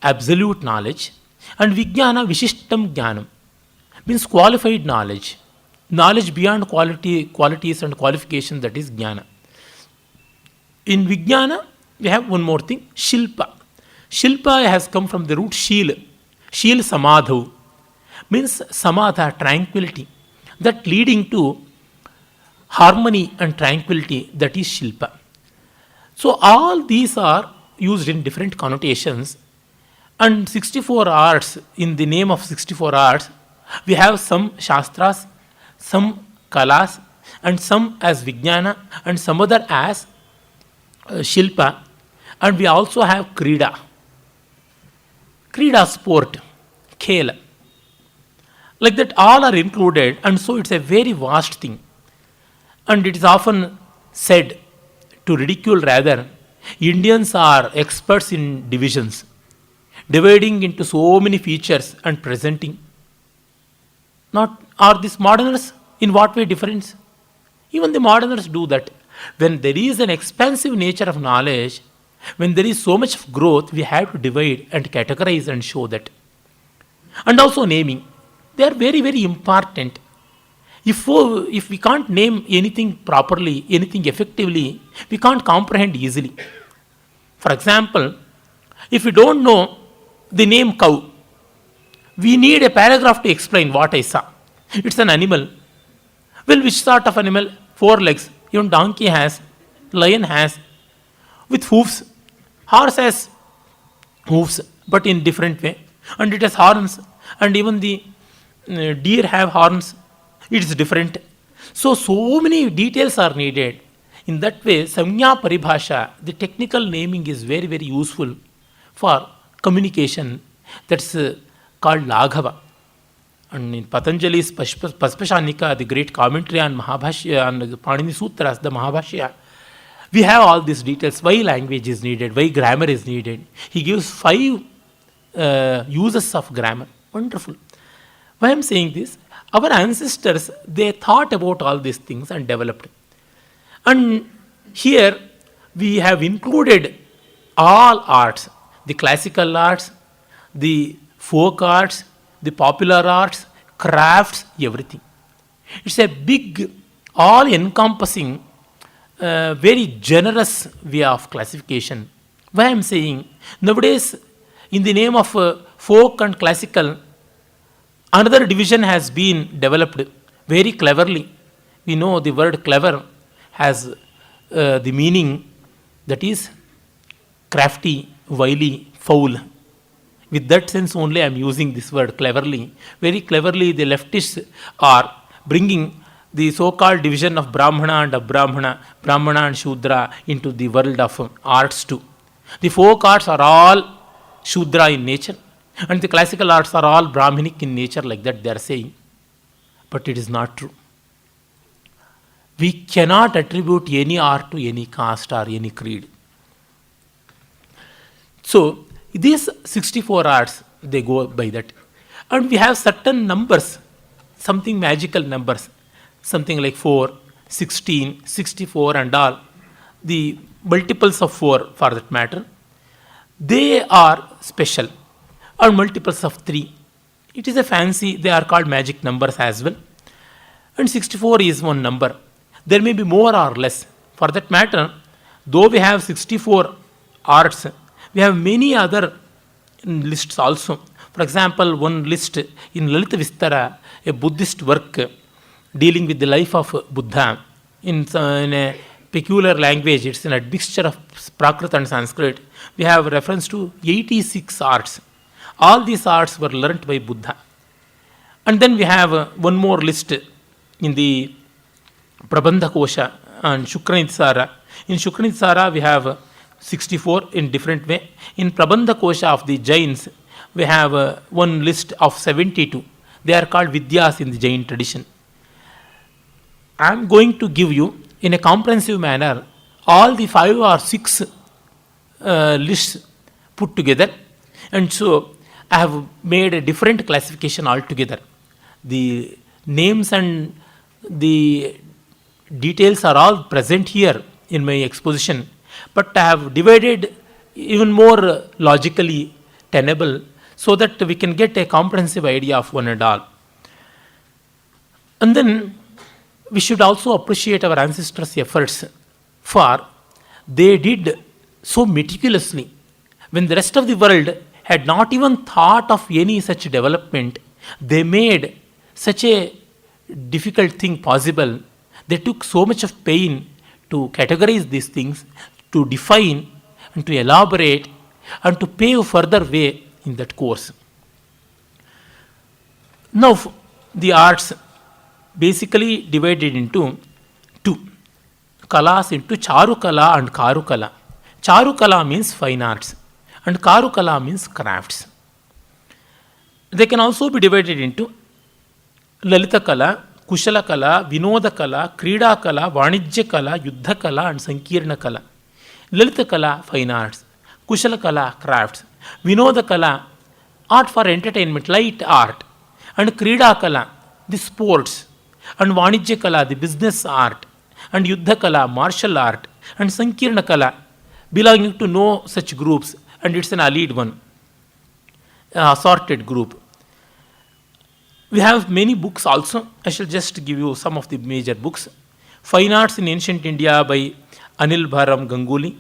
absolute knowledge, and Vijnana, Vishishtam Jnanam, means qualified knowledge. Knowledge beyond qualities and qualification, that is Jnana. In Vijnana, we have one more thing, Shilpa. Shilpa has come from the root Shil. Shil Samadhu means Samadha, tranquility. That leading to harmony and tranquility, that is Shilpa. So, all these are used in different connotations, and 64 arts, in the name of 64 arts, we have some Shastras, some Kalas, and some as Vijnana, and some other as Shilpa, and we also have Krida. Krida, sport, Khela. Like that, all are included, and so it's a very vast thing. And it is often said, to ridicule rather, Indians are experts in divisions, dividing into so many features and presenting. Not are these moderners? In what way different? Even the moderners do that. When there is an expansive nature of knowledge, when there is so much of growth, we have to divide and categorize and show that. And also naming. They are very, very important. If we can't name anything properly, anything effectively, we can't comprehend easily. For example, if we don't know the name cow, we need a paragraph to explain what I saw. It's an animal. Well, which sort of animal? 4 legs. Even donkey has, lion has, with hoofs. Horse has hoofs, but in different way. And it has horns. And even the deer have horns. It is different. So many details are needed. In that way, Samnya Paribhasha, the technical naming is very, very useful for communication. That's called Laghava. And in Patanjali's Paspashanika, the great commentary on Mahabhashya, on the Panini Sutras, the Mahabhashya, we have all these details. Why language is needed, why grammar is needed. He gives 5 uses of grammar. Wonderful. Why I am saying this? Our ancestors, they thought about all these things and developed. And here we have included all arts, the classical arts, the folk arts, the popular arts, crafts, everything. It's a big, all encompassing, very generous way of classification. Why I am saying, nowadays, in the name of folk and classical, another division has been developed very cleverly. We know the word clever has the meaning that is crafty, wily, foul. With that sense only I am using this word cleverly. Very cleverly the leftists are bringing the so-called division of Brahmana and Abrahmana, Brahmana and Shudra into the world of arts too. The folk arts are all Shudra in nature and the classical arts are all Brahminic in nature, like that they are saying. But it is not true. We cannot attribute any art to any caste or any creed. So, these 64 arts, they go by that. And we have certain numbers, something magical numbers, something like 4, 16, 64 and all, the multiples of 4 for that matter, they are special, or multiples of 3. It is a fancy, they are called magic numbers as well. And 64 is one number. There may be more or less. For that matter, though we have 64 arts, we have many other lists also. For example, one list in Lalita Vistara, a Buddhist work dealing with the life of Buddha in a peculiar language. It's an admixture of Prakrit and Sanskrit. We have reference to 86 arts. All these arts were learnt by Buddha. And then we have one more list in the Prabandha Kosha and Shukranitsara. In Shukranitsara, we have 64 in different way. In Prabandha Kosha of the Jains, we have one list of 72. They are called Vidyas in the Jain tradition. I am going to give you, in a comprehensive manner, all the 5 or 6 lists put together. And so, I have made a different classification altogether. The names and the details are all present here in my exposition, but I have divided even more logically tenable so that we can get a comprehensive idea of one and all. And then we should also appreciate our ancestors' efforts, for they did so meticulously. When the rest of the world had not even thought of any such development, they made such a difficult thing possible. They took so much of pain to categorize these things, to define and to elaborate and to pave further way in that course. Now, the arts basically divided into 2. Kalas into Charukala and Karukala. Charukala means fine arts and Karukala means crafts. They can also be divided into Lalita Kala, Kushala Kala, Vinoda Kala, Krida Kala, Vanijya Kala, Yuddha Kala and Sankirna Kala. Lalita Kala, fine arts. Kushala Kala, crafts. Vinoda Kala, art for entertainment, light art. And Krida Kala, the sports. And Vanijya Kala, the business art. And Yuddha Kala, martial art. And Sankirna Kala, belonging to no such groups. And it's an allied one, assorted group. We have many books also. I shall just give you some of the major books. Fine Arts in Ancient India by Anil Bharam Ganguly.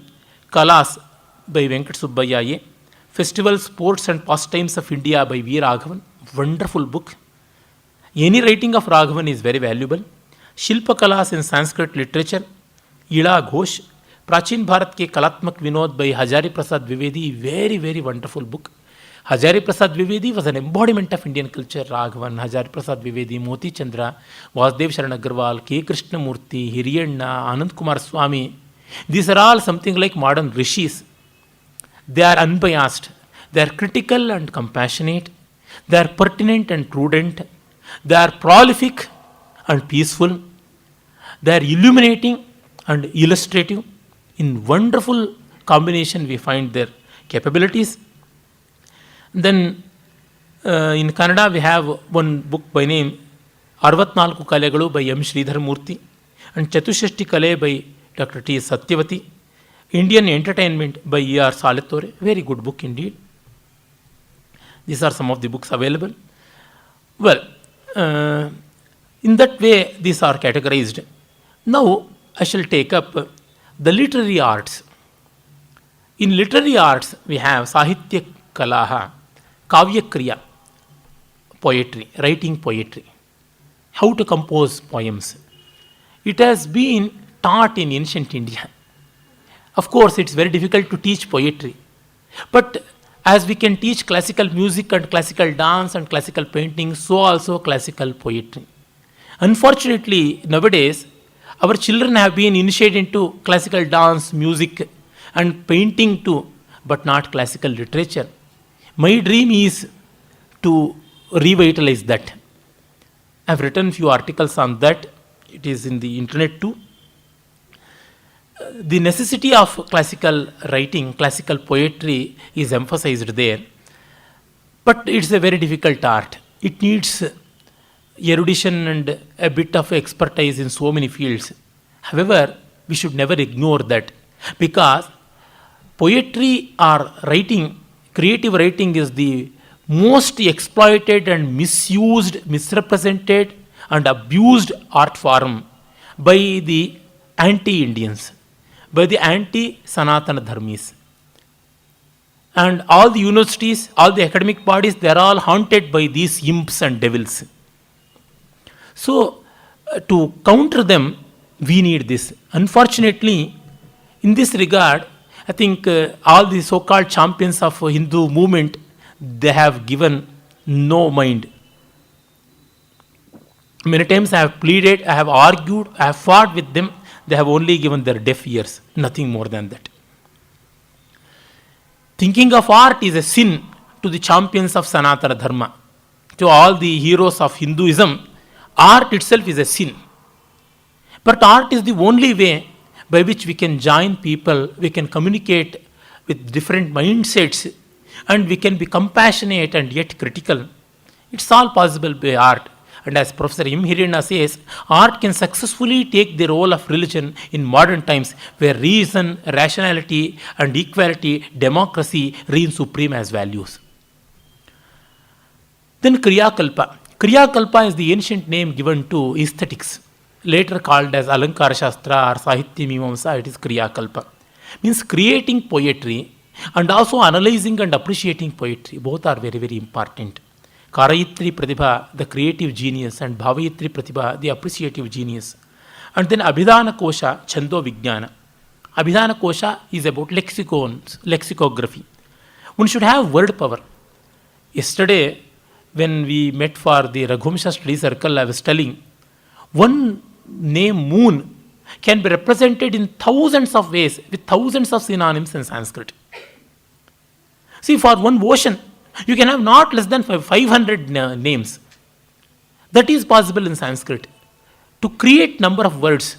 Kalas by Venkat Subbaya. Festival, Sports and Pastimes of India by V. Raghavan. Wonderful book. Any writing of Raghavan is very valuable. Shilpa Kalas in Sanskrit literature. Ila Ghosh. Prachin Bharat ke Kalatmak Vinod by Hajari Prasad Vivedi. Very, very wonderful book. Hajari Prasad Vivedi was an embodiment of Indian culture. Raghavan, Hajari Prasad Vivedi, Moti Chandra, Vasudev Sharan Agarwal, K. Krishnamurti, Hiriyanna, Anand Kumar Swami. These are all something like modern rishis. They are unbiased. They are critical and compassionate. They are pertinent and prudent. They are prolific and peaceful. They are illuminating and illustrative. In wonderful combination we find their capabilities. Then in Kannada we have one book by name Arvatnalku Kalegalu by M. Sridhar Murthy and Chatushashti Kale by Dr. T. Satyavati. Indian Entertainment by E. R. Saletore. Very good book indeed. These are some of the books available. Well, in that way these are categorized. Now I shall take up the literary arts. In literary arts we have Sahitya Kalaha, Kavya Kriya, poetry, writing poetry, how to compose poems. It has been taught in ancient India. Of course, it's very difficult to teach poetry. But as we can teach classical music and classical dance and classical painting, so also classical poetry. Unfortunately, nowadays, our children have been initiated into classical dance, music and painting too, but not classical literature. My dream is to revitalize that. I have written few articles on that. It is in the internet too. The necessity of classical writing, classical poetry is emphasized there. But it's a very difficult art. It needs erudition and a bit of expertise in so many fields. However, we should never ignore that, because poetry or writing, creative writing is the most exploited and misused, misrepresented and abused art form by the anti-Indians, by the anti-Sanatana Dharmis. And all the universities, all the academic bodies, they are all haunted by these imps and devils. So, to counter them, we need this. Unfortunately, in this regard, I think all the so-called champions of Hindu movement, they have given no mind. Many times I have pleaded, I have argued, I have fought with them. They have only given their deaf ears, nothing more than that. Thinking of art is a sin to the champions of Sanatana Dharma. To all the heroes of Hinduism, art itself is a sin. But art is the only way by which we can join people, we can communicate with different mindsets, and we can be compassionate and yet critical. It's all possible by art. And as Professor M. Hirana says, art can successfully take the role of religion in modern times, where reason, rationality and equality, democracy reign supreme as values. Then Kriya Kalpa. Kriya Kalpa is the ancient name given to aesthetics, later called as Alankara Shastra or Sahitya Mimamsa. It is Kriya Kalpa. Means creating poetry and also analyzing and appreciating poetry. Both are very, very important. Karayitri Pratibha, the creative genius, and Bhavayitri Pratibha, the appreciative genius. And then Abhidhana Kosha, Chando Vijnana. Abhidhana Kosha is about lexicography. One should have word power. Yesterday, when we met for the Raghumsha Study Circle, I was telling, one name Moon can be represented in thousands of ways with thousands of synonyms in Sanskrit. See, for one ocean, you can have not less than 500 names. That is possible in Sanskrit. To create number of words,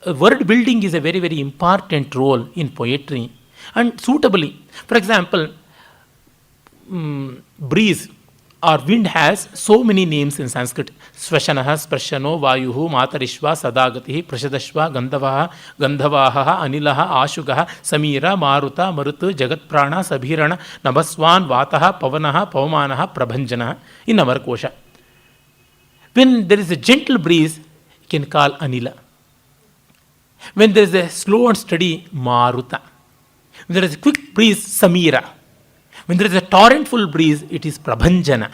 word building is a very, very important role in poetry. And suitably, for example, breeze or wind has so many names in Sanskrit. Swashanaha, Sprashano, Vayuhu, Matarishva, Sadagatihi, Prashadashva, Gandhavaha, Gandhavaha, Anilaha, Ashugaha, Samira, Maruta, Marutu, Jagatprana, Sabhirana, Nabaswan, Vataha, Pavanaha, Pavamanaha, Prabhanjanaha in our kosha. When there is a gentle breeze, you can call Anila. When there is a slow and steady, Maruta. When there is a quick breeze, Samira. When there is a torrentful breeze, it is Prabhanjana.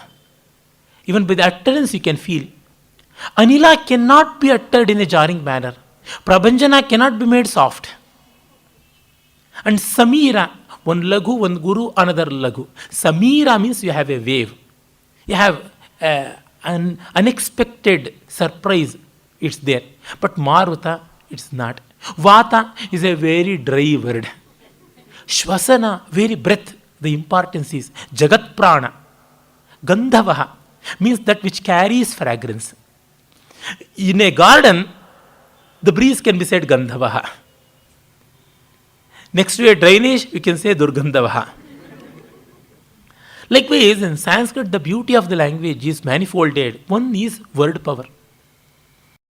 Even by the utterance you can feel. Anila cannot be uttered in a jarring manner. Prabhanjana cannot be made soft. And Samira, one lagu, one guru, another lagu. Samira means you have a wave. You have an unexpected surprise. It's there. But Maruta, it's not. Vata is a very dry word. Shvasana, very breath. The importance is Jagat Prana. Gandhavaha means that which carries fragrance. In a garden, the breeze can be said Gandhavaha. Next to a drainage, you can say Durgandhavaha. Likewise, in Sanskrit, the beauty of the language is manifolded. One is word power.